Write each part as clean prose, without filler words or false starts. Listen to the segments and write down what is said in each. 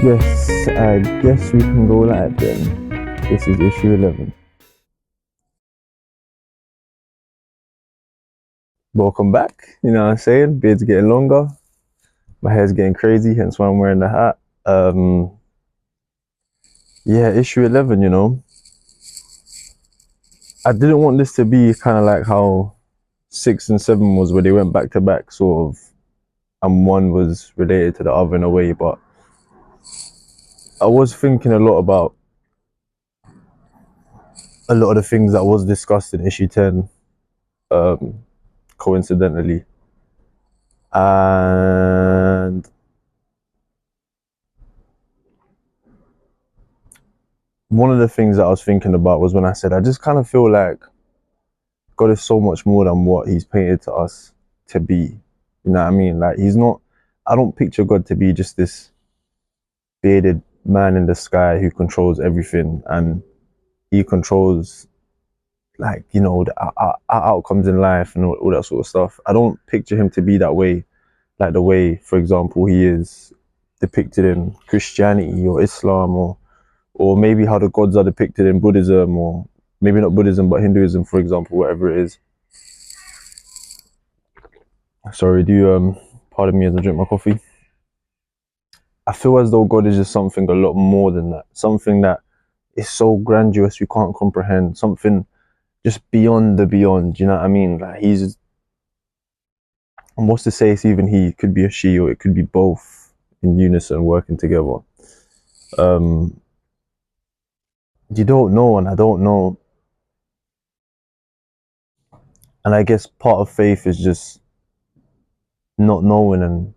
Yes, I guess we can go live then. This is issue 11. Welcome back. You know what I'm saying? Beard's getting longer. My hair's getting crazy, hence why I'm wearing the hat. Yeah, issue 11, you know. I didn't want this to be kind of like how 6 and 7 was, where they went back to back, sort of, and one was related to the other in a way, but I was thinking a lot about a lot of the things that was discussed in issue 10, coincidentally. And one of the things that I was thinking about was when I said, I just kind of feel like God is so much more than what he's painted to us to be. You know what I mean? Like, he's not, I don't picture God to be just this bearded man in the sky who controls everything, and he controls, like, you know, our outcomes in life and all that sort of stuff. I don't picture him to be that way, like the way, for example, he is depicted in Christianity or Islam, or maybe how the gods are depicted in Buddhism, or maybe not Buddhism but Hinduism, for example, whatever it is. Sorry, do you pardon me as I drink my coffee. I feel as though God is just something a lot more than that, something that is so grandiose we can't comprehend, something just beyond the beyond. You know what I mean? Like, he's, and what's to say it's even he? It could be a she, or it could be both in unison working together. You don't know, and I don't know. And I guess part of faith is just not knowing and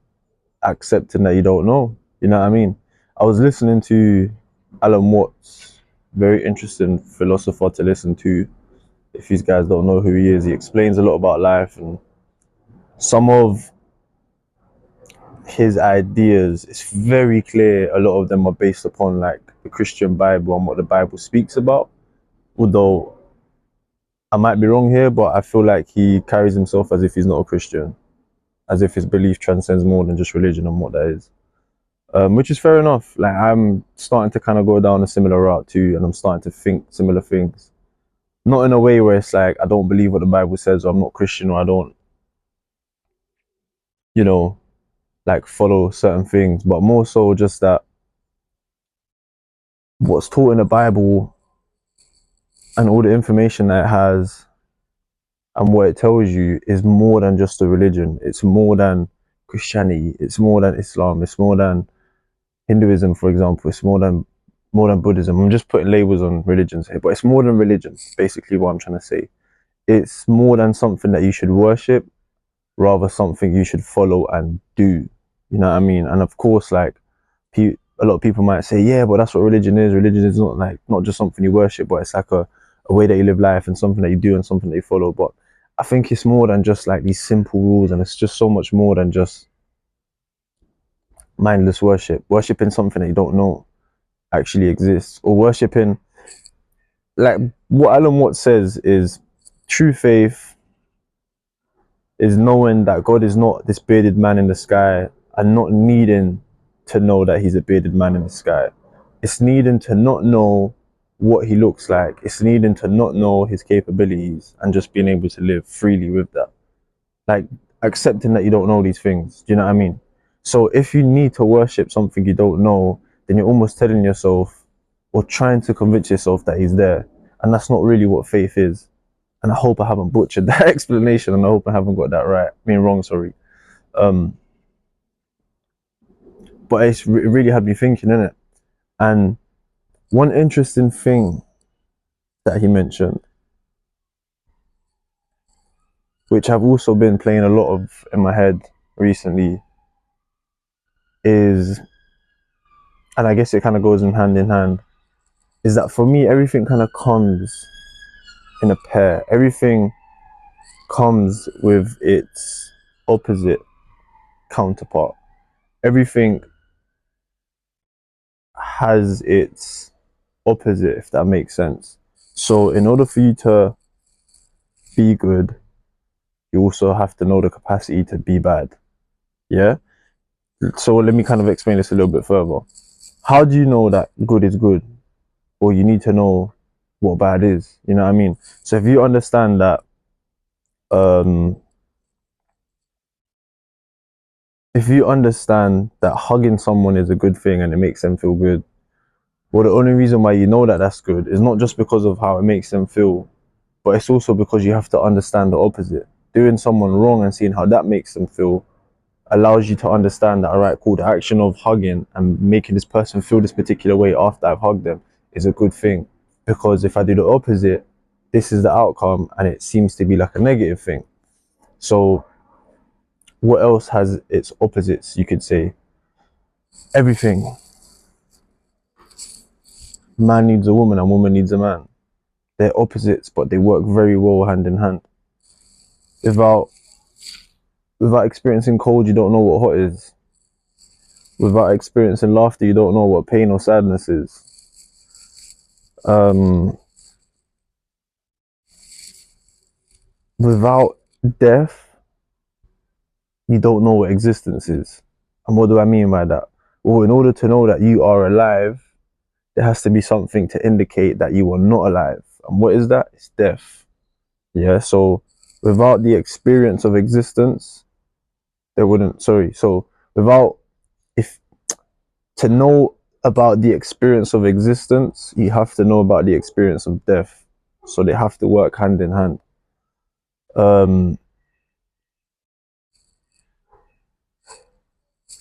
accepting that you don't know. You know what I mean? I was listening to Alan Watts, very interesting philosopher to listen to. If you guys don't know who he is, he explains a lot about life, and some of his ideas, it's very clear a lot of them are based upon like the Christian Bible and what the Bible speaks about. Although I might be wrong here, but I feel like he carries himself as if he's not a Christian, as if his belief transcends more than just religion and what that is. Which is fair enough. Like, I'm starting to kind of go down a similar route too, and I'm starting to think similar things. Not in a way where it's like I don't believe what the Bible says, or I'm not Christian, or I don't, you know, like follow certain things, but more so just that what's taught in the Bible and all the information that it has and what it tells you is more than just a religion. It's more than Christianity. It's more than Islam. It's more than Hinduism, for example. It's more than Buddhism. I'm just putting labels on religions here, but it's more than religion. Basically, what I'm trying to say. It's more than something that you should worship, rather something you should follow and do. You know what I mean? And of course, like, a lot of people might say, yeah, but that's what religion is. Religion is not like, not just something you worship, but it's like a way that you live life, and something that you do and something that you follow. But I think it's more than just like these simple rules, and it's just so much more than just mindless worship. Worshipping something that you don't know actually exists, or worshipping, like what Alan Watts says is, true faith is knowing that God is not this bearded man in the sky, and not needing to know that he's a bearded man in the sky. It's needing to not know what he looks like. It's needing to not know his capabilities, and just being able to live freely with that. Like, accepting that you don't know these things. Do you know what I mean? So if you need to worship something you don't know, then you're almost telling yourself, or trying to convince yourself, that he's there. And that's not really what faith is. And I hope I haven't butchered that explanation, and I hope I haven't got that right. I mean, wrong, sorry. But it really had me thinking, innit? And one interesting thing that he mentioned, which I've also been playing a lot of in my head recently, is, and I guess it kind of goes in hand, is that for me, everything kind of comes in a pair. Everything comes with its opposite counterpart. Everything has its opposite, if that makes sense. So in order for you to be good, you also have to know the capacity to be bad. Yeah? So let me kind of explain this a little bit further. how do you know that good is good? Or you need to know what bad is. You know what I mean? So if you understand that, um, if you understand that hugging someone is a good thing and it makes them feel good, well, the only reason why you know that that's good is not just because of how it makes them feel, but it's also because you have to understand the opposite. Doing someone wrong and seeing how that makes them feel allows you to understand that, all right, cool, the action of hugging and making this person feel this particular way after I've hugged them is a good thing. Because if I do the opposite, this is the outcome and it seems to be like a negative thing. So what else has its opposites, you could say? Everything. Man needs a woman and woman needs a man. They're opposites, but they work very well hand in hand. Without without experiencing cold, you don't know what hot is. Without experiencing laughter, you don't know what pain or sadness is. Um, Without death, you don't know what existence is. And what do I mean by that? Well, in order to know that you are alive, there has to be something to indicate that you are not alive. And what is that? It's death. Yeah, so without the experience of existence, there wouldn't, sorry, so without, if to know about the experience of existence, you have to know about the experience of death. So they have to work hand in hand. Um,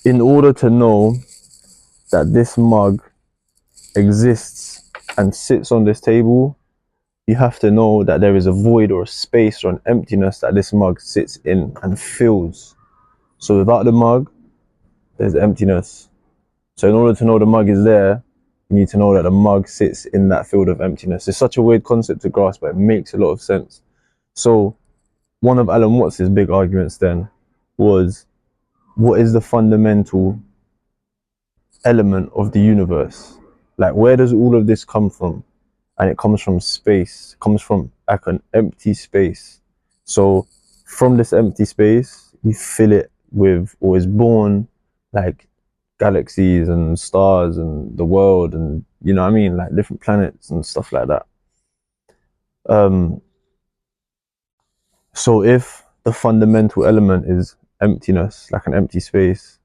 in order to know that this mug exists and sits on this table, you have to know that there is a void or a space or an emptiness that this mug sits in and fills. So without the mug, there's emptiness. So in order to know the mug is there, you need to know that the mug sits in that field of emptiness. It's such a weird concept to grasp, but it makes a lot of sense. So one of Alan Watts's big arguments then was, what is the fundamental element of the universe? Like, where does all of this come from? And it comes from space. It comes from like an empty space. So from this empty space, you fill it with, or is born, like galaxies and stars and the world, and you know what I mean, like different planets and stuff like that. Um, so if the fundamental element is emptiness, like an empty space,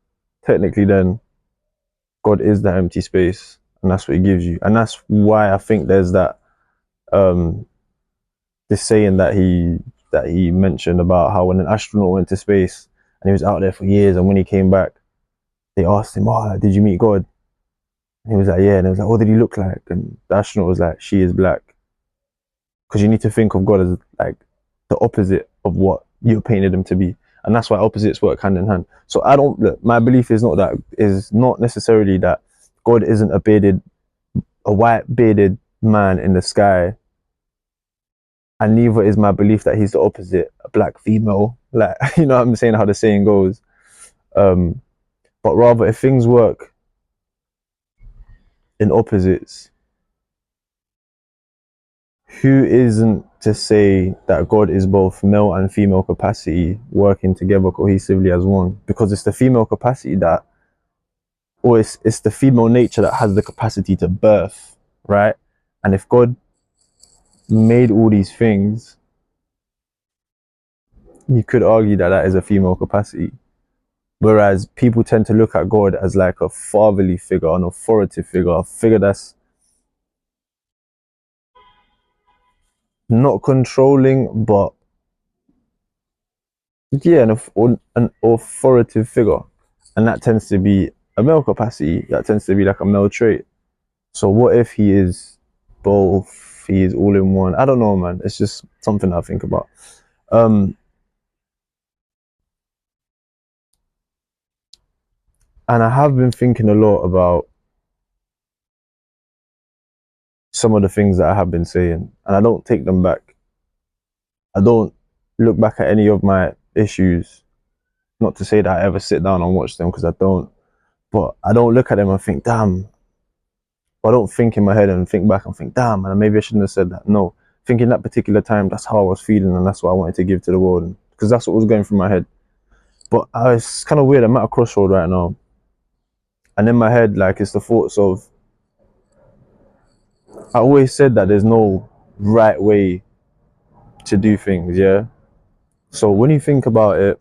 technically then God is that empty space, and that's what He gives you, and that's why I think there's that um this saying that he mentioned about how when an astronaut went to space and he was out there for years, and when he came back, they asked him, "Oh, did you meet God?" And he was like, "Yeah." And they was like, "What did he look like?" And the astronaut was like, "She is black," because you need to think of God as like the opposite of what you painted him to be, and that's why opposites work hand in hand. So I don't look. My belief is not necessarily that God isn't a white bearded man in the sky, and neither is my belief that he's the opposite, a black female. Like, you know what I'm saying, how the saying goes. Um, but rather, if things work in opposites, who isn't to say that God is both male and female capacity working together cohesively as one? Because it's the female capacity that, or it's the female nature that has the capacity to birth, right? And if God made all these things, you could argue that that is a female capacity. Whereas people tend to look at God as like a fatherly figure, an authoritative figure, a figure that's not controlling, but yeah, an authoritative figure. And that tends to be a male capacity, that tends to be like a male trait. So what if he is both, he is all in one? I don't know, man. It's just something I think about. Um, and I have been thinking a lot about some of the things that I have been saying, and I don't take them back. I don't look back at any of my issues. Not to say that I ever sit down and watch them, because I don't. But I don't look at them and think, damn. I don't think in my head and think back and think, damn, man, maybe I shouldn't have said that. No, thinking that particular time, that's how I was feeling, and that's what I wanted to give to the world, because that's what was going through my head. But it's kind of weird. I'm at a crossroad right now, And in my head, like, it's the thoughts of, I always said that there's no right way to do things, yeah? So when you think about it,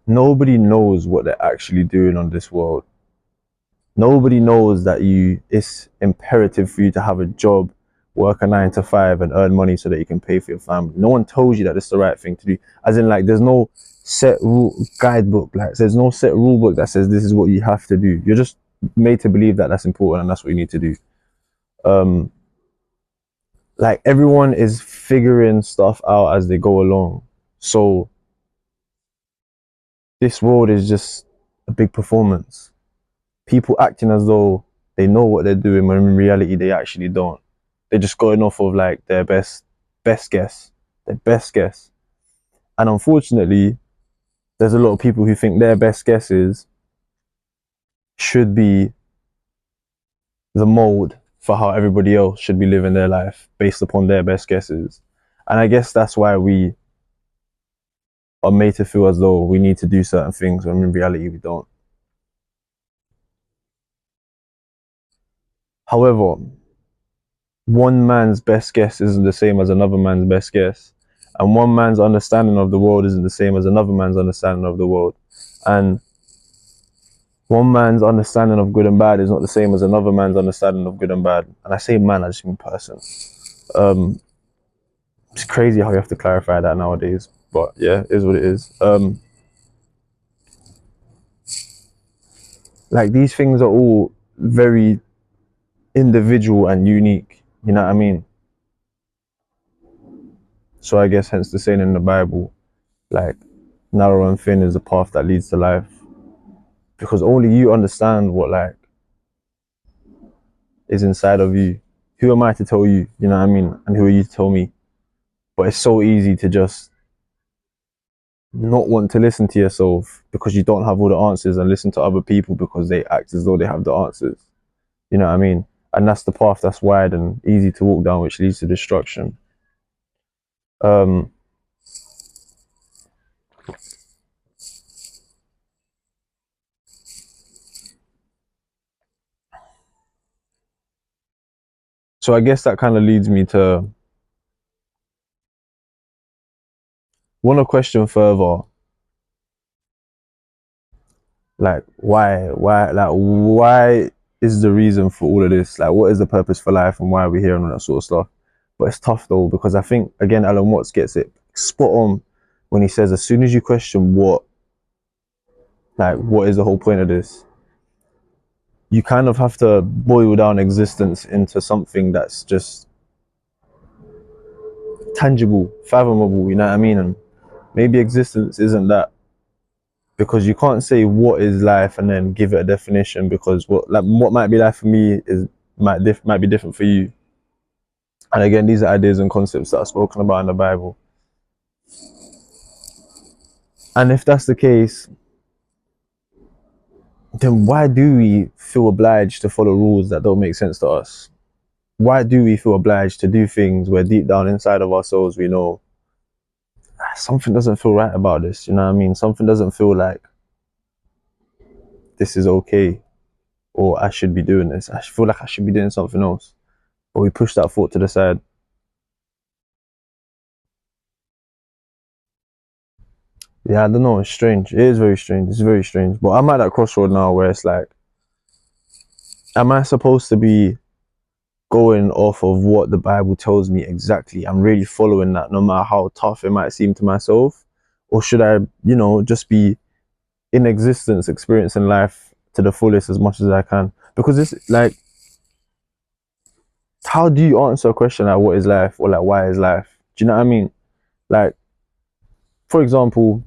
nobody knows what they're actually doing on this world. Nobody knows that it's imperative for you to have a job, work a 9 to 5 and earn money so that you can pay for your family. No one tells you that it's the right thing to do. As in, like, there's no set guidebook, like there's no set rule book that says this is what you have to do. You're just made to believe that that's important and that's what you need to do. Like, everyone is figuring stuff out as they go along. So this world is just a big performance. People acting as though they know what they're doing when in reality they actually don't. They're just going off of like their best guess, their best guess. And unfortunately, there's a lot of people who think their best guesses should be the mold for how everybody else should be living their life based upon their best guesses. And I guess that's why we are made to feel as though we need to do certain things when in reality we don't. However, one man's best guess isn't the same as another man's best guess. And one man's understanding of the world isn't the same as another man's understanding of the world. And one man's understanding of good and bad is not the same as another man's understanding of good and bad. And I say man, I just mean person. It's crazy how you have to clarify that nowadays. But yeah, it is what it is. Like, these things are all very individual and unique. You know what I mean? So I guess hence the saying in the Bible, like, narrow and thin is the path that leads to life. Because only you understand what, like, is inside of you. Who am I to tell you? You know what I mean? And who are you to tell me? But it's so easy to just not want to listen to yourself because you don't have all the answers, and listen to other people because they act as though they have the answers. You know what I mean? And that's the path that's wide and easy to walk down, which leads to destruction. Um, so I guess that kind of leads me to want to question further, like, why is the reason for all of this? Like, what is the purpose for life and why are we here and all that sort of stuff? But it's tough though, because I think, again, Alan Watts gets it spot on when he says, as soon as you question what is the whole point of this, you kind of have to boil down existence into something that's just tangible, fathomable, you know what I mean? And maybe existence isn't that, because you can't say what is life and then give it a definition, because what might be life for me might be different for you. And again, these are ideas and concepts that are spoken about in the Bible. And if that's the case, then why do we feel obliged to follow rules that don't make sense to us? Why do we feel obliged to do things where deep down inside of our souls we know something doesn't feel right about this? You know what I mean? Something doesn't feel like this is okay, or I should be doing this. I feel like I should be doing something else. But we push that thought to the side. Yeah, I don't know. It's strange. It is very strange. It's very strange. But I'm at that crossroad now where it's like, am I supposed to be going off of what the Bible tells me exactly? I'm really following that, no matter how tough it might seem to myself? Or should I, just be in existence, experiencing life to the fullest as much as I can? Because it's like, how do you answer a question like, what is life? Or like, why is life? Do you know what I mean? Like, for example,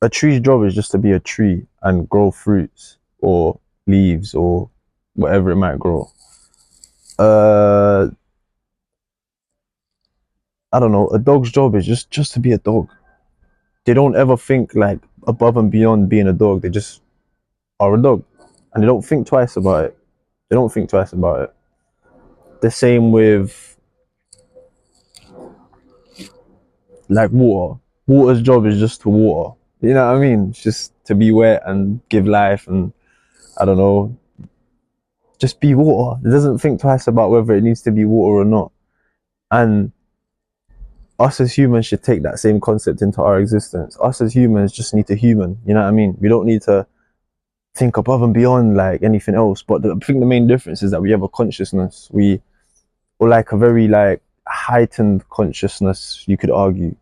a tree's job is just to be a tree and grow fruits or leaves or whatever it might grow. I don't know, a dog's job is just to be a dog. They don't ever think like above and beyond being a dog. They just are a dog, and they don't think twice about it. They don't think twice about it. The same with like water. Water's job is just to water. You know what I mean? It's just to be wet and give life, and I don't know, just be water. It doesn't think twice about whether it needs to be water or not. And us as humans should take that same concept into our existence. Us as humans just need to human. You know what I mean? We don't need to think above and beyond like anything else. But I think the main difference is that we have a consciousness. Or like a very like heightened consciousness, you could argue.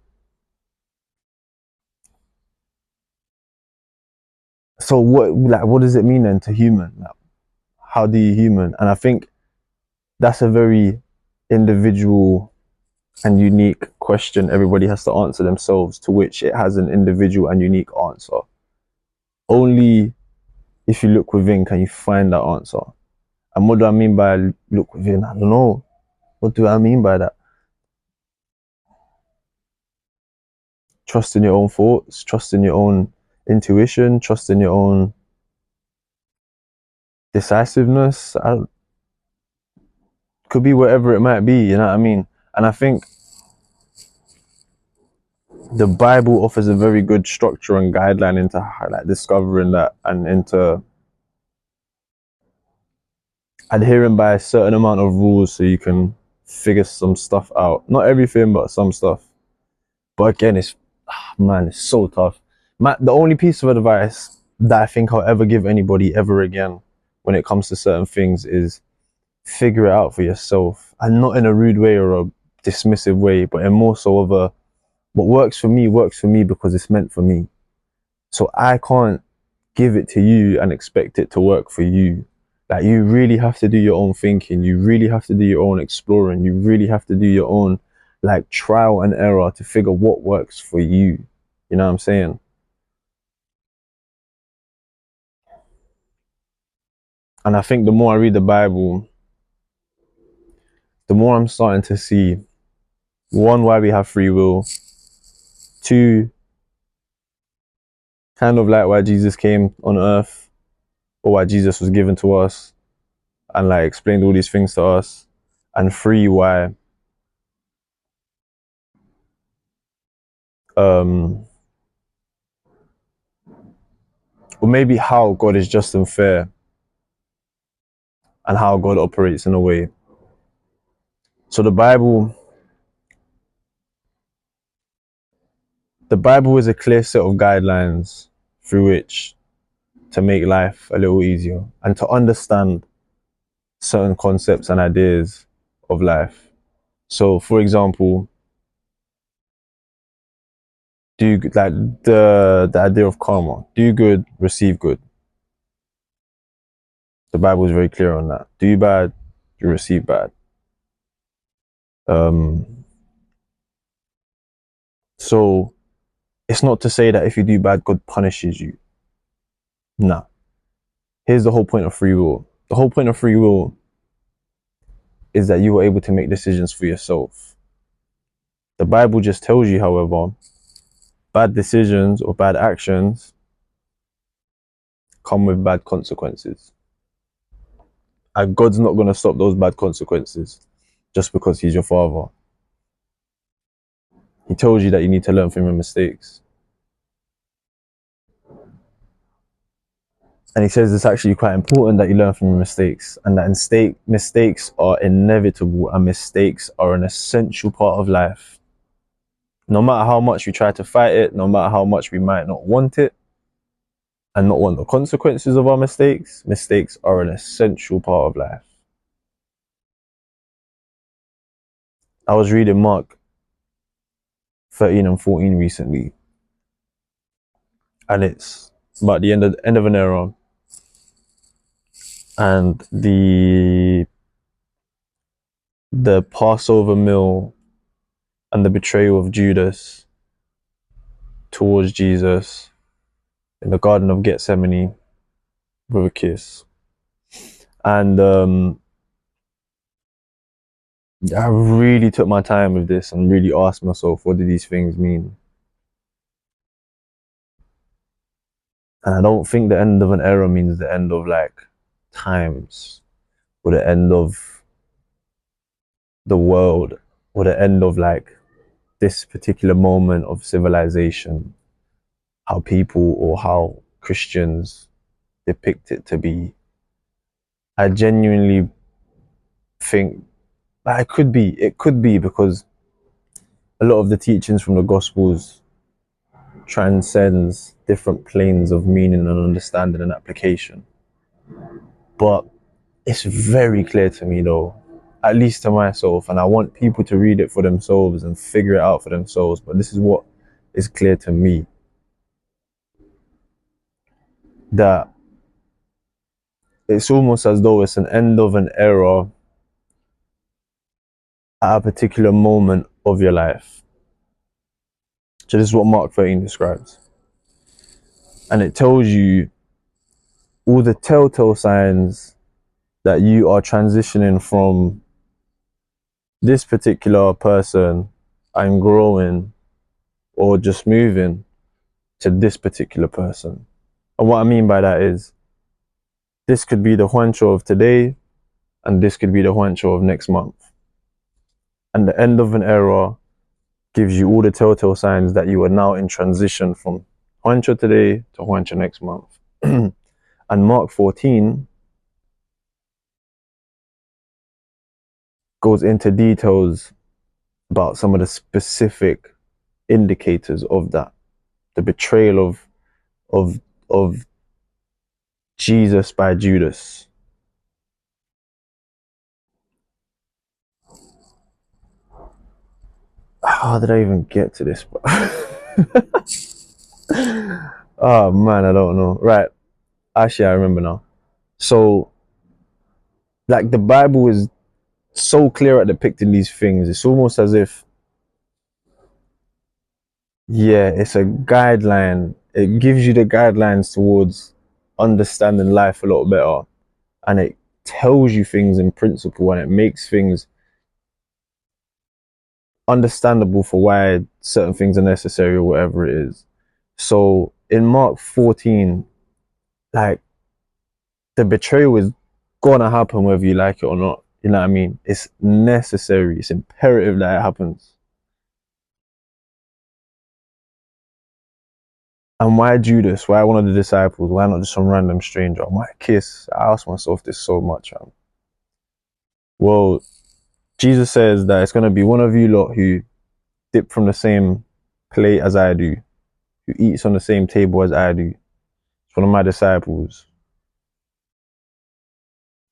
So what does it mean then to human? Like, how do you human? And I think that's a very individual and unique question everybody has to answer themselves, to which it has an individual and unique answer. Only if you look within can you find that answer. And what do I mean by look within? I don't know. What do I mean by that? Trust in your own thoughts, trust in your own intuition, trust in your own decisiveness. Could be whatever it might be, you know what I mean? And I think the Bible offers a very good structure and guideline into like discovering that, and into adhering by a certain amount of rules so you can figure some stuff out. Not everything, but some stuff. But again, it's so tough. The only piece of advice that I think I'll ever give anybody ever again when it comes to certain things is figure it out for yourself, and not in a rude way or a dismissive way, but in more so of a, what works for me because it's meant for me. So I can't give it to you and expect it to work for you. Like, you really have to do your own thinking, you really have to do your own exploring, you really have to do your own like trial and error to figure what works for you. You know what I'm saying? And I think the more I read the Bible, the more I'm starting to see, one, why we have free will, two, kind of like why Jesus came on earth, or why Jesus was given to us and like explained all these things to us, and three, why or maybe how God is just and fair, and how God operates in a way. So the Bible is a clear set of guidelines through which to make life a little easier and to understand certain concepts and ideas of life. So for example, do like the idea of karma. Do good, receive good. The Bible is very clear on that. Do bad, you receive bad. So it's not to say that if you do bad, God punishes you. Nah. Here's the whole point of free will. The whole point of free will is that you are able to make decisions for yourself. The Bible just tells you, however, bad decisions or bad actions come with bad consequences. And God's not going to stop those bad consequences just because he's your father. He tells you that you need to learn from your mistakes. And he says it's actually quite important that you learn from your mistakes, and that mistakes are inevitable, and mistakes are an essential part of life. No matter how much we try to fight it, no matter how much we might not want it, and not want the consequences of our mistakes, mistakes are an essential part of life. I was reading Mark 13 and 14 recently, and it's about the end of an era, and the Passover meal and the betrayal of Judas towards Jesus in the Garden of Gethsemane with a kiss. And I really took my time with this and really asked myself, what do these things mean? And I don't think the end of an era means the end of like times, or the end of the world, or the end of like this particular moment of civilization, how people or how Christians depict it to be. I genuinely think that it could be because a lot of the teachings from the Gospels transcends different planes of meaning and understanding and application. But it's very clear to me though, at least to myself, and I want people to read it for themselves and figure it out for themselves, but this is what is clear to me, that it's almost as though it's an end of an era at a particular moment of your life. So this is what Mark 13 describes. And it tells you all the telltale signs that you are transitioning from this particular person and growing or just moving to this particular person. And what I mean by that is, this could be the Juancho of today, and this could be the Juancho of next month. And the end of an era gives you all the telltale signs that you are now in transition from Juancho today to Juancho next month. And Mark 14 goes into details about some of the specific indicators of that. The betrayal of Jesus by Judas. How did I even get to this? Oh man, I don't know. Right. Actually, I remember now. So, like, the Bible is so clear at depicting these things. It's almost as if, yeah, it's a guideline. It gives you the guidelines towards understanding life a lot better. And it tells you things in principle, and it makes things understandable for why certain things are necessary or whatever it is. So in Mark 14, like, the betrayal is gonna happen whether you like it or not. You know what I mean? It's necessary. It's imperative that it happens. And why Judas? Why one of the disciples? Why not just some random stranger? Why Kiss? I ask myself this so much, man. Well, Jesus says that it's gonna be one of you lot who dip from the same plate as I do, who eats on the same table as I do. It's one of my disciples.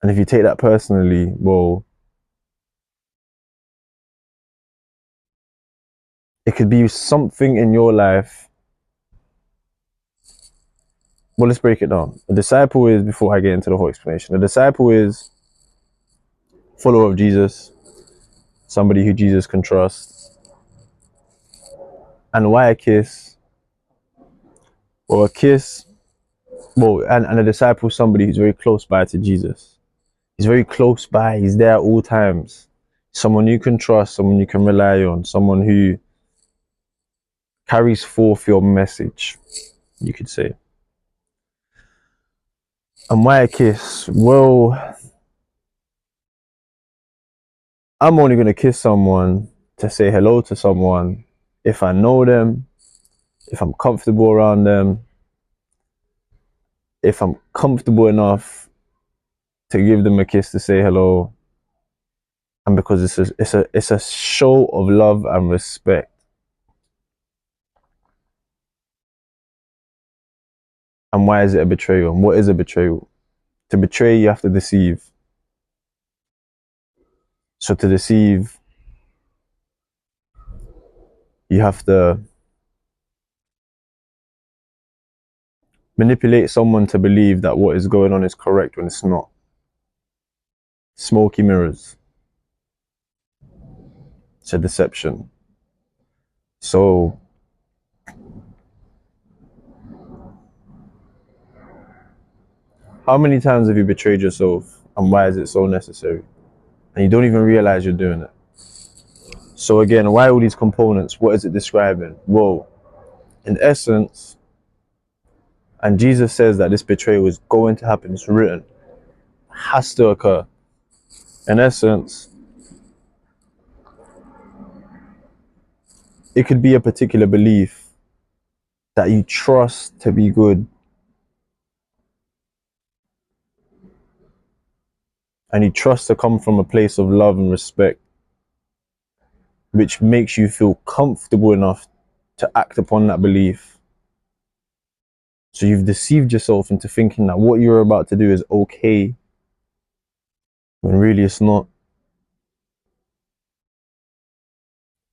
And if you take that personally, well, it could be something in your life. Well, let's break it down. A disciple is, before I get into the whole explanation, a disciple is follower of Jesus, somebody who Jesus can trust. And why a kiss? Well, a kiss, well, and a disciple is somebody who's very close by to Jesus. He's very close by, he's there at all times. Someone you can trust, someone you can rely on, someone who carries forth your message, you could say. And why a kiss? Well, I'm only going to kiss someone to say hello to someone if I know them, if I'm comfortable around them, if I'm comfortable enough to give them a kiss to say hello, and because it's a show of love and respect. And why is it a betrayal? And what is a betrayal? To betray, you have to deceive. So to deceive, you have to manipulate someone to believe that what is going on is correct when it's not. Smoky mirrors. It's a deception. So how many times have you betrayed yourself, and why is it so necessary? And you don't even realize you're doing it. So again, why all these components? What is it describing? Well, in essence, and Jesus says that this betrayal is going to happen, it's written, has to occur. In essence, it could be a particular belief that you trust to be good, and you trust to come from a place of love and respect, which makes you feel comfortable enough to act upon that belief. So you've deceived yourself into thinking that what you're about to do is okay, when really it's not.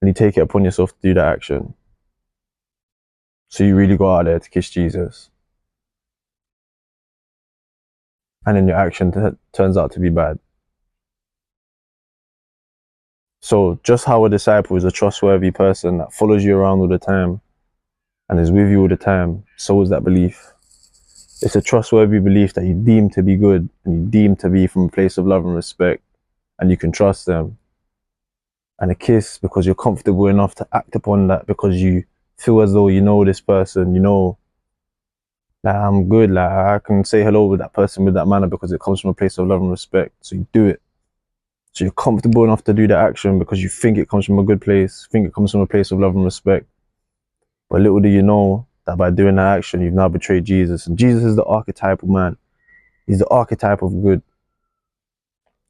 And you take it upon yourself to do that action. So you really go out there to kiss Jesus. And then your action turns out to be bad. So just how a disciple is a trustworthy person that follows you around all the time and is with you all the time, so is that belief. It's a trustworthy belief that you deem to be good and you deem to be from a place of love and respect, and you can trust them. And a kiss, because you're comfortable enough to act upon that, because you feel as though you know this person, you know that I'm good, like I can say hello with that person with that manner because it comes from a place of love and respect. So you do it. So you're comfortable enough to do the action because you think it comes from a good place, think it comes from a place of love and respect. But little do you know that by doing that action, you've now betrayed Jesus. And Jesus is the archetypal man. He's the archetype of good.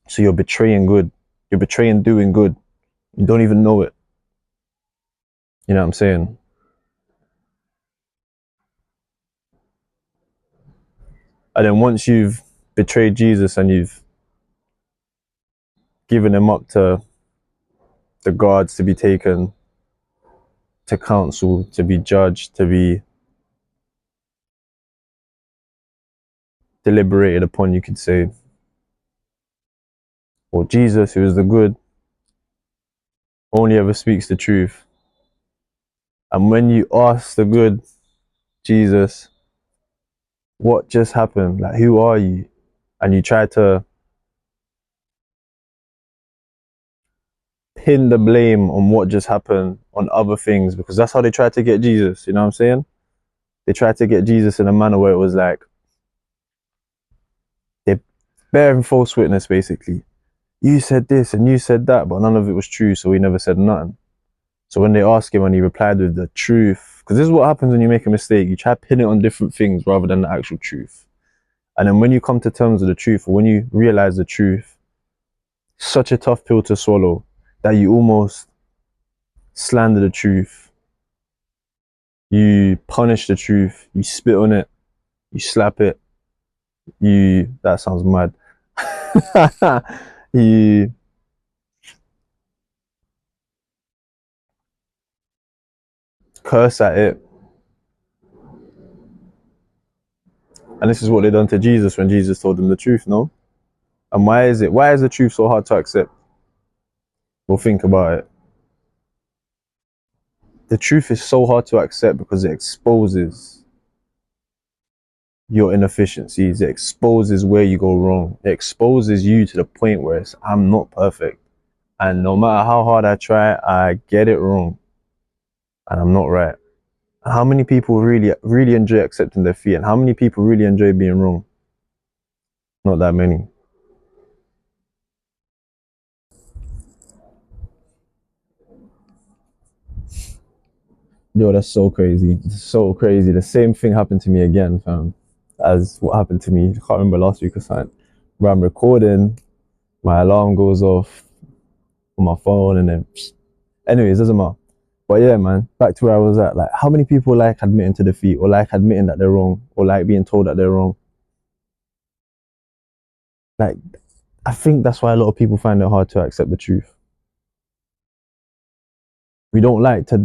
So you're betraying good. You're betraying doing good. You don't even know it. You know what I'm saying? And then once you've betrayed Jesus and you've given him up to the guards to be taken to council, to be judged, to be deliberated upon, you could say. Or Jesus, who is the good, only ever speaks the truth. And when you ask the good Jesus, what just happened? Like, who are you? And you try to pin the blame on what just happened on other things, because that's how they tried to get Jesus, you know what I'm saying? They tried to get Jesus in a manner where it was like, they're bearing false witness, basically. You said this and you said that, but none of it was true, so he never said nothing. So when they asked him and he replied with the truth, because this is what happens when you make a mistake, you try to pin it on different things rather than the actual truth. And then when you come to terms with the truth, or when you realize the truth, such a tough pill to swallow that you almost slander the truth. You punish the truth. You spit on it. You slap it. That sounds mad. You curse at it. And this is what they done to Jesus when Jesus told them the truth, no? And why is the truth so hard to accept? Well, think about it. The truth is so hard to accept because it exposes your inefficiencies. It exposes where you go wrong. It exposes you to the point where I'm not perfect. And no matter how hard I try, I get it wrong. And I'm not right. How many people really enjoy accepting defeat? And how many people really enjoy being wrong? Not that many. Yo, that's so crazy. So crazy. The same thing happened to me again, fam, as what happened to me. I can't remember last week or something. Where I'm recording, my alarm goes off on my phone, and then, anyways, doesn't matter. But yeah, man, back to where I was at. Like, how many people like admitting to defeat, or like admitting that they're wrong, or like being told that they're wrong? Like, I think that's why a lot of people find it hard to accept the truth. We don't like to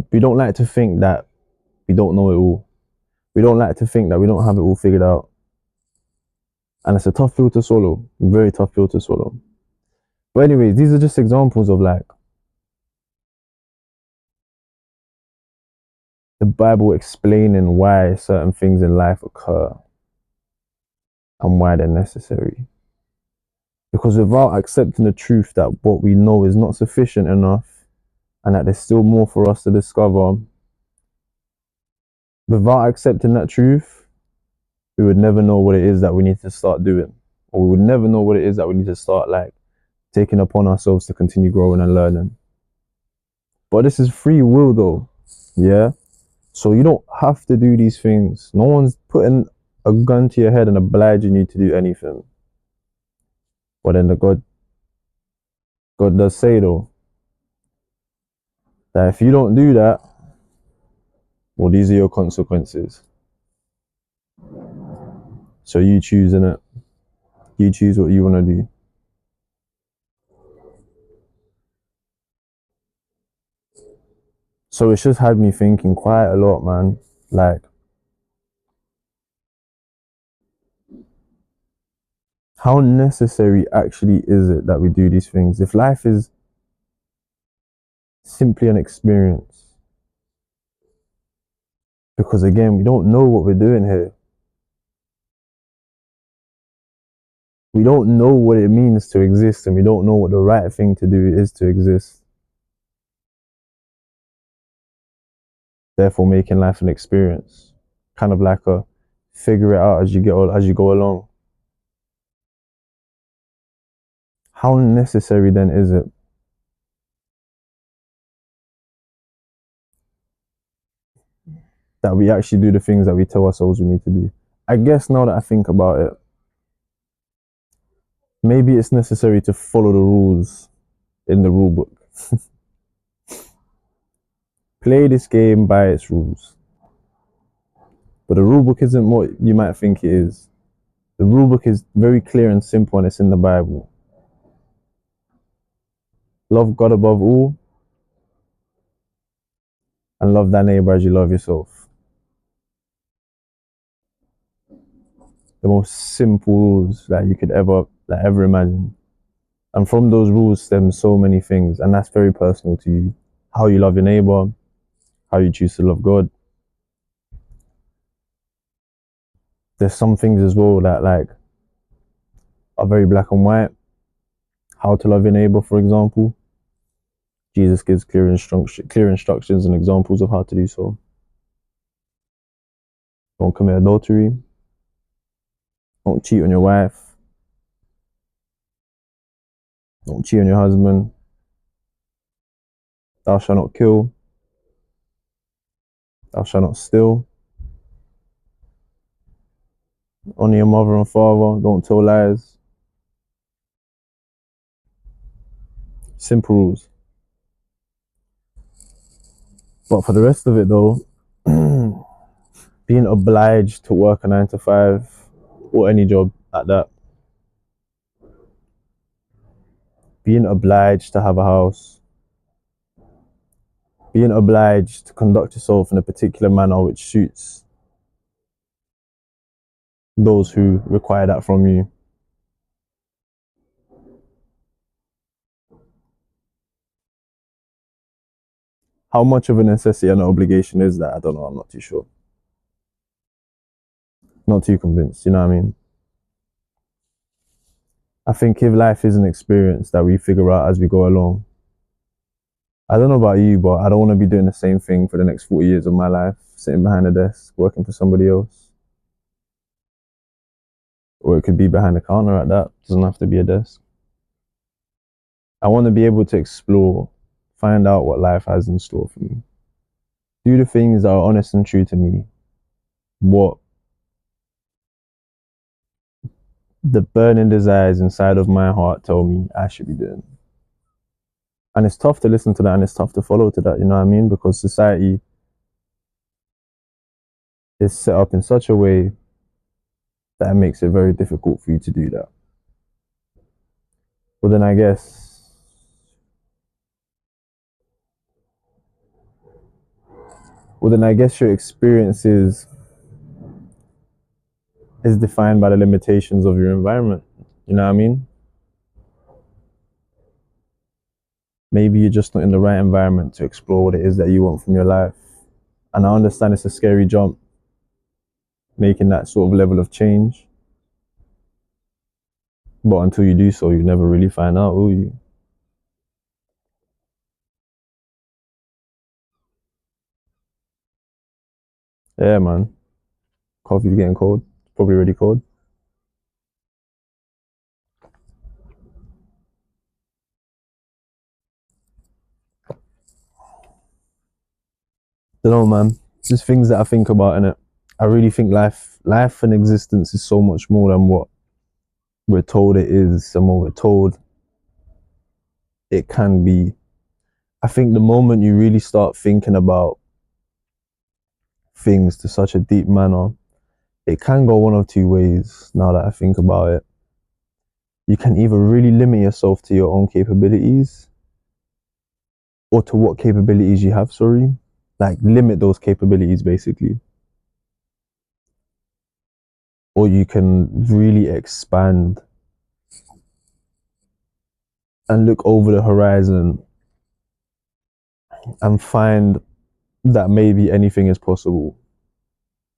think that we don't know it all. We don't like to think that we don't have it all figured out. And it's a tough pill to swallow. Very tough pill to swallow. But anyways, these are just examples of like the Bible explaining why certain things in life occur and why they're necessary. Because without accepting the truth that what we know is not sufficient enough and that there's still more for us to discover, without accepting that truth, we would never know what it is that we need to start doing. Or we would never know what it is that we need to start like taking upon ourselves to continue growing and learning. But this is free will though, yeah? So you don't have to do these things. No one's putting a gun to your head and obliging you to do anything. But then God does say though that if you don't do that, well, these are your consequences. So you choose in it. You choose what you want to do. So it's just had me thinking quite a lot, man. Like, how necessary actually is it that we do these things? If life is simply an experience, because again, we don't know what we're doing here. We don't know what it means to exist, and we don't know what the right thing to do is to exist. Therefore, making life an experience, kind of like a figure it out as you go along. How necessary then is it that we actually do the things that we tell ourselves we need to do? I guess now that I think about it, maybe it's necessary to follow the rules in the rule book. Play this game by its rules. But the rule book isn't what you might think it is. The rule book is very clear and simple, and it's in the Bible. Love God above all, and love thy neighbor as you love yourself. The most simple rules that you could ever imagine. And from those rules stem so many things, and that's very personal to you. How you love your neighbor, how you choose to love God. There's some things as well that are very black and white. How to love your neighbor, for example. Jesus gives clear instructions and examples of how to do so. Don't commit adultery. Don't cheat on your wife. Don't cheat on your husband. Thou shalt not kill. Thou shalt not steal. Honor your mother and father. Don't tell lies. Simple rules. But for the rest of it though, being obliged to work a 9 to 5 or any job at that. Being obliged to have a house. Being obliged to conduct yourself in a particular manner which suits those who require that from you. How much of a necessity and an obligation is that? I don't know. I'm not too sure. Not too convinced. You know what I mean? I think if life is an experience that we figure out as we go along, I don't know about you, but I don't want to be doing the same thing for the next 40 years of my life, sitting behind a desk, working for somebody else. Or it could be behind a counter at that. It doesn't have to be a desk. I want to be able to explore, find out what life has in store for me. Do the things that are honest and true to me. What the burning desires inside of my heart tell me I should be doing. And it's tough to listen to that, and it's tough to follow to that, you know what I mean? Because society is set up in such a way that makes it very difficult for you to do that. Well then I guess your experience is defined by the limitations of your environment. You know what I mean? Maybe you're just not in the right environment to explore what it is that you want from your life. And I understand it's a scary jump, making that sort of level of change. But until you do so, you never really find out, will you? Yeah, man. Coffee's getting cold. It's probably already cold. Don't know, man. Just things that I think about in it. I really think life and existence is so much more than what we're told it is and what we're told it can be. I think the moment you really start thinking about things to such a deep manner, it can go one of two ways now that I think about it. You can either really limit yourself to your own capabilities or to what capabilities you have, sorry. Like limit those capabilities basically. Or you can really expand and look over the horizon and find that maybe anything is possible.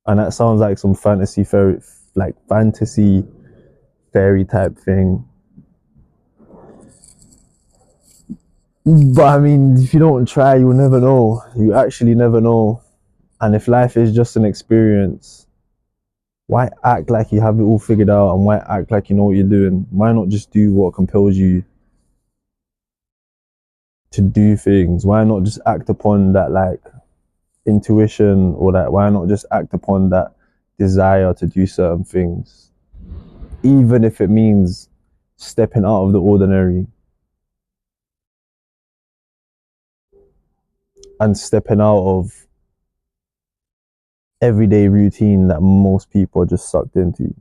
And that sounds like some fantasy fairy type thing. But I mean, if you don't try, you'll never know. You actually never know. And if life is just an experience, why act like you have it all figured out and why act like you know what you're doing? Why not just do what compels you to do things? Why not just act upon that like intuition or that why not just act upon that desire to do certain things? Even if it means stepping out of the ordinary and stepping out of everyday routine that most people are just sucked into.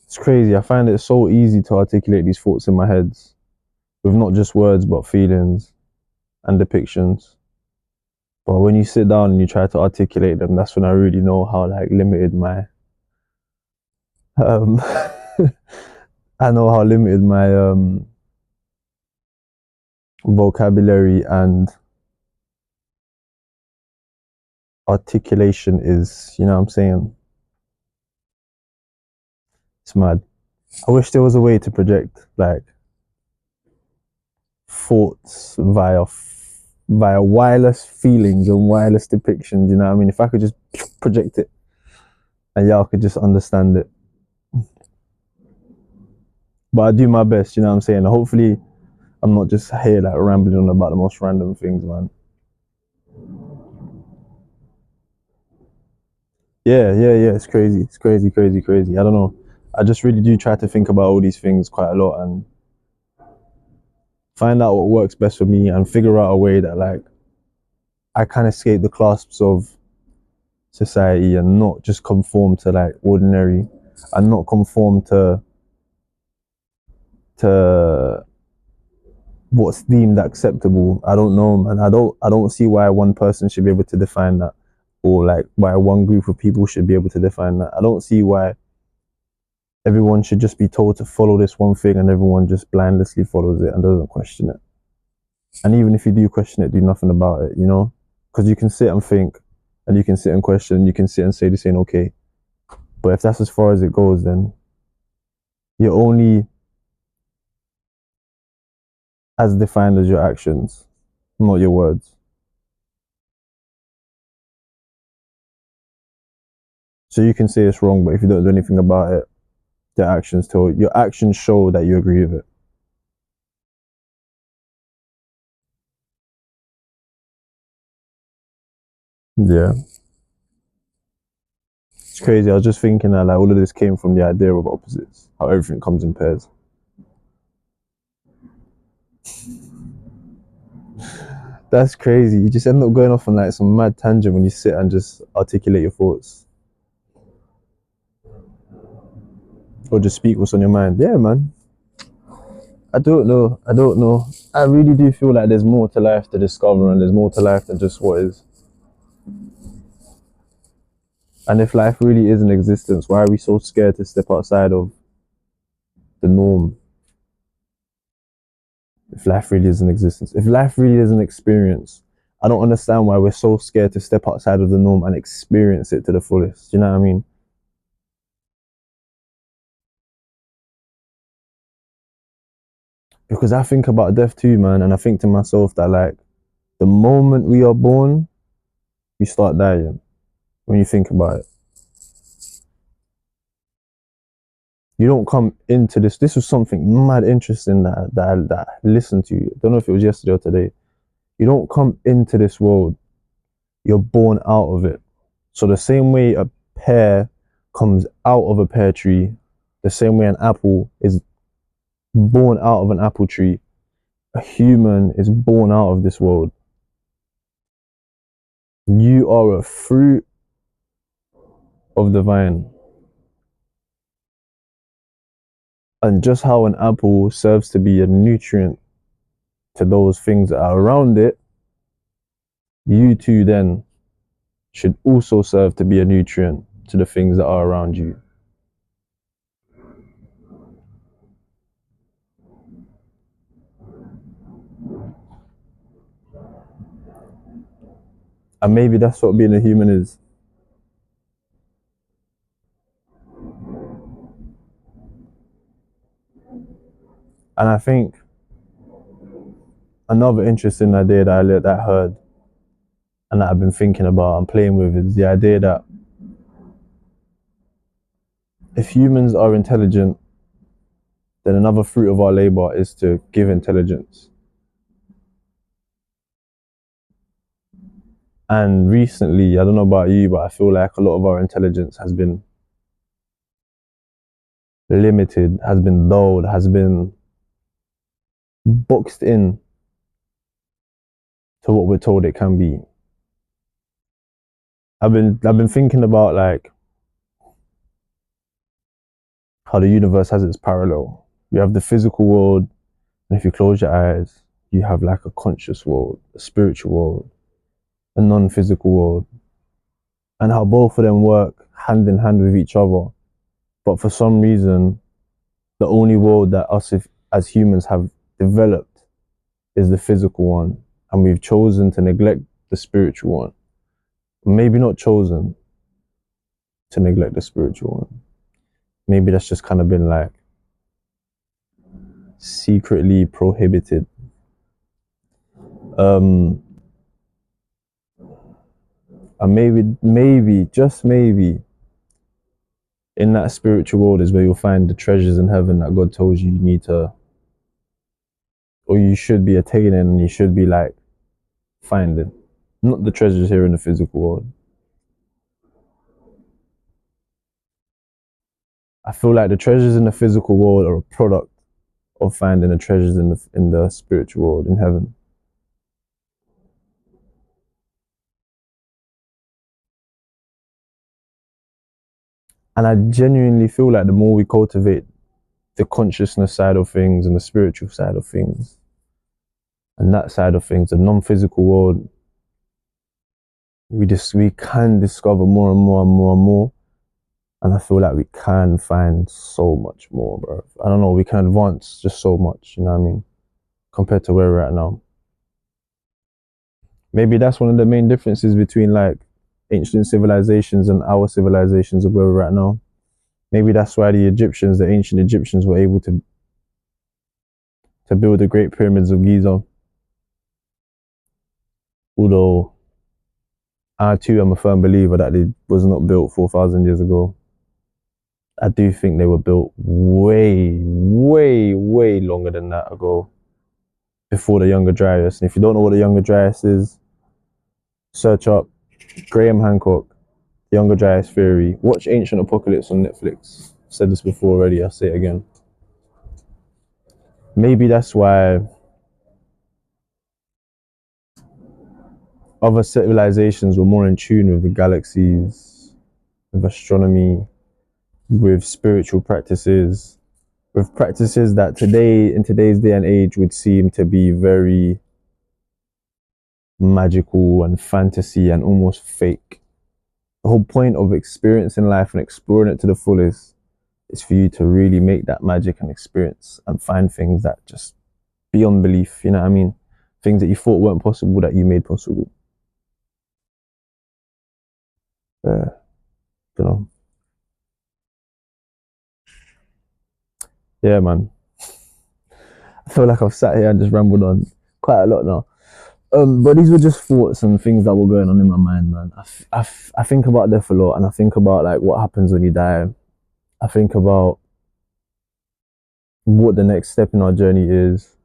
It's crazy. I find it so easy to articulate these thoughts in my head with not just words but feelings and depictions. But when you sit down and you try to articulate them, that's when I really know how like limited my um I know how limited my vocabulary and articulation is, you know what I'm saying? It's mad. I wish there was a way to project like thoughts via wireless feelings and wireless depictions, you know what I mean? If I could just project it and y'all could just understand it. But I do my best, you know what I'm saying? Hopefully I'm not just here like rambling on about the most random things, man. Yeah. It's crazy. It's crazy. I don't know. I just really do try to think about all these things quite a lot and find out what works best for me and figure out a way that like I can escape the clasps of society and not just conform to like ordinary and not conform to what's deemed acceptable. I don't know, man. I don't see why one person should be able to define that or like why one group of people should be able to define that. I don't see why everyone should just be told to follow this one thing and everyone just blindlessly follows it and doesn't question it. And even if you do question it, do nothing about it, you know? Because you can sit and think and you can sit and question, you can sit and say this ain't okay. But if that's as far as it goes, then you're only as defined as your actions, not your words. So you can say it's wrong, but if you don't do anything about it, your actions show that you agree with it. Yeah. It's crazy. I was just thinking that like all of this came from the idea of opposites, how everything comes in pairs. That's crazy. You just end up going off on like some mad tangent when you sit and just articulate your thoughts. Or just speak what's on your mind. Yeah, man. I don't know. I don't know. I really do feel like there's more to life to discover and there's more to life than just what is. And if life really is an existence, why are we so scared to step outside of the norm? If life really is an existence, if life really is an experience, I don't understand why we're so scared to step outside of the norm and experience it to the fullest. You know what I mean? Because I think about death too, man, and I think to myself that like the moment we are born, we start dying. When you think about it, you don't come into this. This was something mad interesting that I listened to. I don't know if it was yesterday or today. You don't come into this world. You're born out of it. So the same way a pear comes out of a pear tree, the same way an apple is born out of an apple tree, a human is born out of this world. You are a fruit of the vine. And just how an apple serves to be a nutrient to those things that are around it, you too then should also serve to be a nutrient to the things that are around you. And maybe that's what being a human is. And I think another interesting idea that I heard and that I've been thinking about and playing with is the idea that if humans are intelligent, then another fruit of our labor is to give intelligence. And recently, I don't know about you, but I feel like a lot of our intelligence has been limited, has been dulled, has been boxed in to what we're told it can be. I've been thinking about like how the universe has its parallel. You have the physical world, and if you close your eyes, you have like a conscious world, a spiritual world, a non-physical world, and how both of them work hand in hand with each other. But for some reason, the only world that us as humans have developed is the physical one, and we've chosen to neglect the spiritual one. Maybe not chosen to neglect the spiritual one. Maybe that's just kind of been like secretly prohibited. And maybe, just maybe, in that spiritual world is where you'll find the treasures in heaven that God tells you need to, or you should be attaining, and you should be like finding. Not the treasures here in the physical world. I feel like the treasures in the physical world are a product of finding the treasures in the spiritual world, in heaven. And I genuinely feel like the more we cultivate the consciousness side of things and the spiritual side of things, and that side of things, the non-physical world, we can discover more and more and more and more. And I feel like we can find so much more, bro. I don't know, we can advance just so much, you know what I mean? Compared to where we're at now. Maybe that's one of the main differences between like ancient civilizations and our civilizations of where we're at now. Maybe that's why the ancient Egyptians were able to build the Great Pyramids of Giza. Although I too am a firm believer that it was not built 4,000 years ago. I do think they were built way, way, way longer than that ago, before the Younger Dryas. And if you don't know what the Younger Dryas is, search up Graham Hancock, Younger Dryas Theory. Watch Ancient Apocalypse on Netflix. I've said this before already, I'll say it again. Maybe that's why other civilizations were more in tune with the galaxies, with astronomy, with spiritual practices, with practices that today, in today's day and age, would seem to be very magical and fantasy and almost fake. The whole point of experiencing life and exploring it to the fullest is for you to really make that magic and experience and find things that just beyond belief, you know what I mean? Things that you thought weren't possible that you made possible. Yeah, you know. Yeah, man. I feel like I've sat here and just rambled on quite a lot now. But these were just thoughts and things that were going on in my mind, man. I think about death a lot, and I think about like what happens when you die. I think about what the next step in our journey is.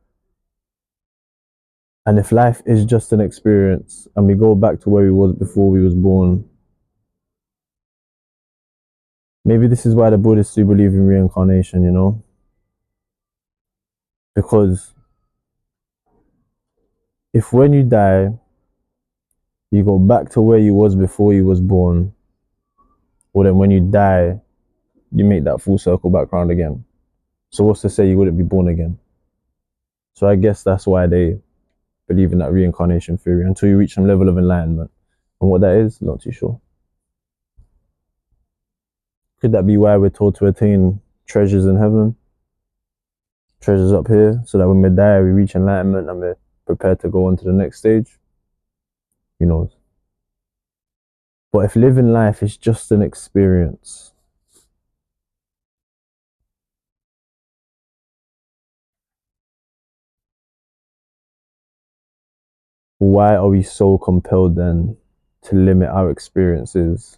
And if life is just an experience and we go back to where we was before we was born, Maybe this is why the Buddhists do believe in reincarnation, you know? Because if when you die, you go back to where you was before you was born, or then when you die, you make that full circle back around again. So what's to say you wouldn't be born again? So I guess that's why they believe in that reincarnation theory until you reach some level of enlightenment. And what that is, not too sure. Could that be why we're told to attain treasures in heaven? Treasures up here, so that when we die, we reach enlightenment and we're prepared to go on to the next stage? Who knows? But if living life is just an experience, why are we so compelled then to limit our experiences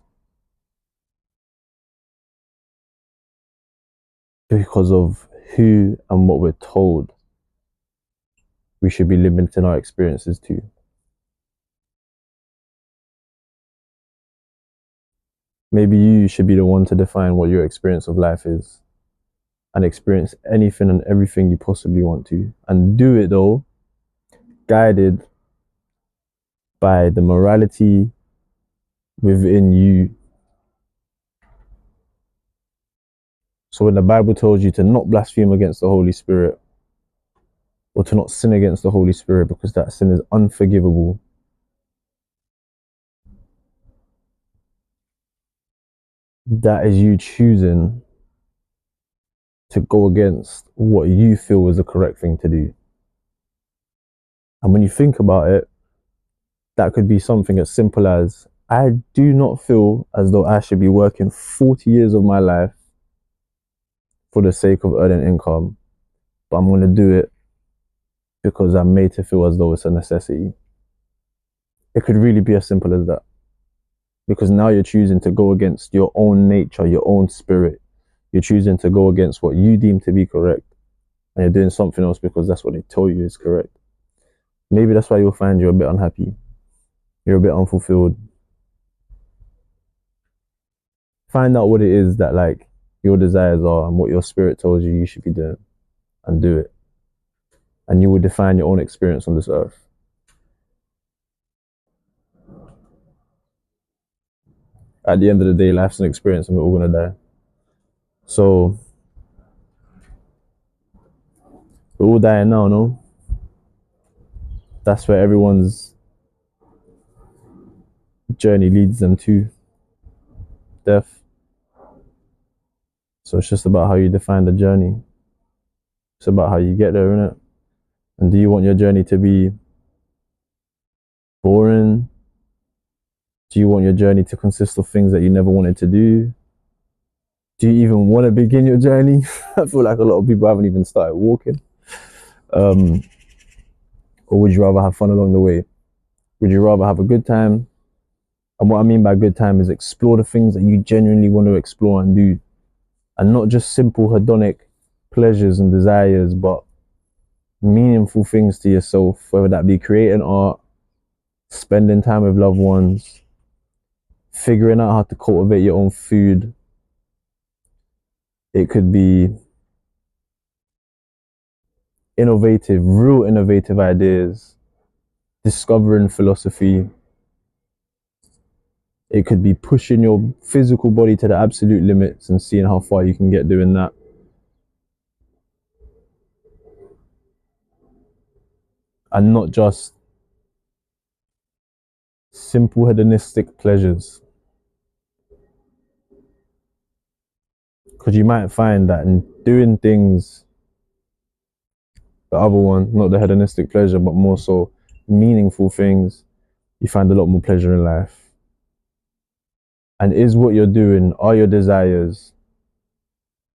because of who and what we're told we should be limiting our experiences to? Maybe you should be the one to define what your experience of life is and experience anything and everything you possibly want to. And do it though, guided by the morality within you. So when the Bible tells you to not blaspheme against the Holy Spirit or to not sin against the Holy Spirit because that sin is unforgivable, that is you choosing to go against what you feel is the correct thing to do. And when you think about it, that could be something as simple as, I do not feel as though I should be working 40 years of my life for the sake of earning income, but I'm going to do it because I'm made to feel as though it's a necessity. It could really be as simple as that. Because now you're choosing to go against your own nature, your own spirit. You're choosing to go against what you deem to be correct. And you're doing something else because that's what they told you is correct. Maybe that's why you'll find you're a bit unhappy. You're a bit unfulfilled. Find out what it is that like your desires are and what your spirit tells you you should be doing, and do it. And you will define your own experience on this earth. At the end of the day, life's an experience and we're all gonna die. So we're all dying now, no? That's where everyone's journey leads them to death. So it's just about how you define the journey. It's about how you get there, innit? And do you want your journey to be boring? Do you want your journey to consist of things that you never wanted to do? Do you even want to begin your journey? I feel like a lot of people haven't even started walking. Or would you rather have fun along the way? Would you rather have a good time? And what I mean by good time is explore the things that you genuinely want to explore and do. And not just simple hedonic pleasures and desires, but meaningful things to yourself, whether that be creating art, spending time with loved ones, figuring out how to cultivate your own food. It could be real innovative ideas, discovering philosophy. It could be pushing your physical body to the absolute limits and seeing how far you can get doing that. And not just simple hedonistic pleasures. Because you might find that in doing things, the other one, not the hedonistic pleasure, but more so meaningful things, you find a lot more pleasure in life. And is what you're doing, are your desires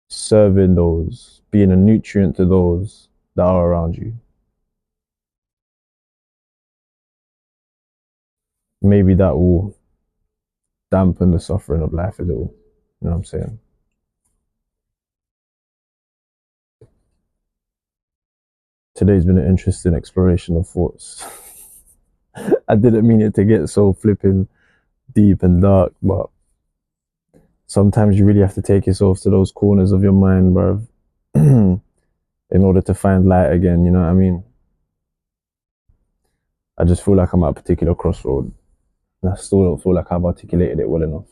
serving those, being a nutrient to those that are around you? Maybe that will dampen the suffering of life a little. You know what I'm saying? Today's been an interesting exploration of thoughts. I didn't mean it to get so flipping deep and dark, but sometimes you really have to take yourself to those corners of your mind, bro, in order to find light again. You know what I mean? I just feel like I'm at a particular crossroad, and I still don't feel like I've articulated it well enough.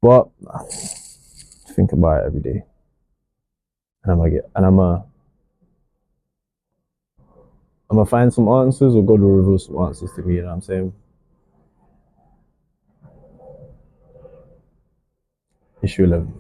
But I think about it every day, and I'm gonna find some answers, or God will reveal some answers to me. You know what I'm saying? Issue 11.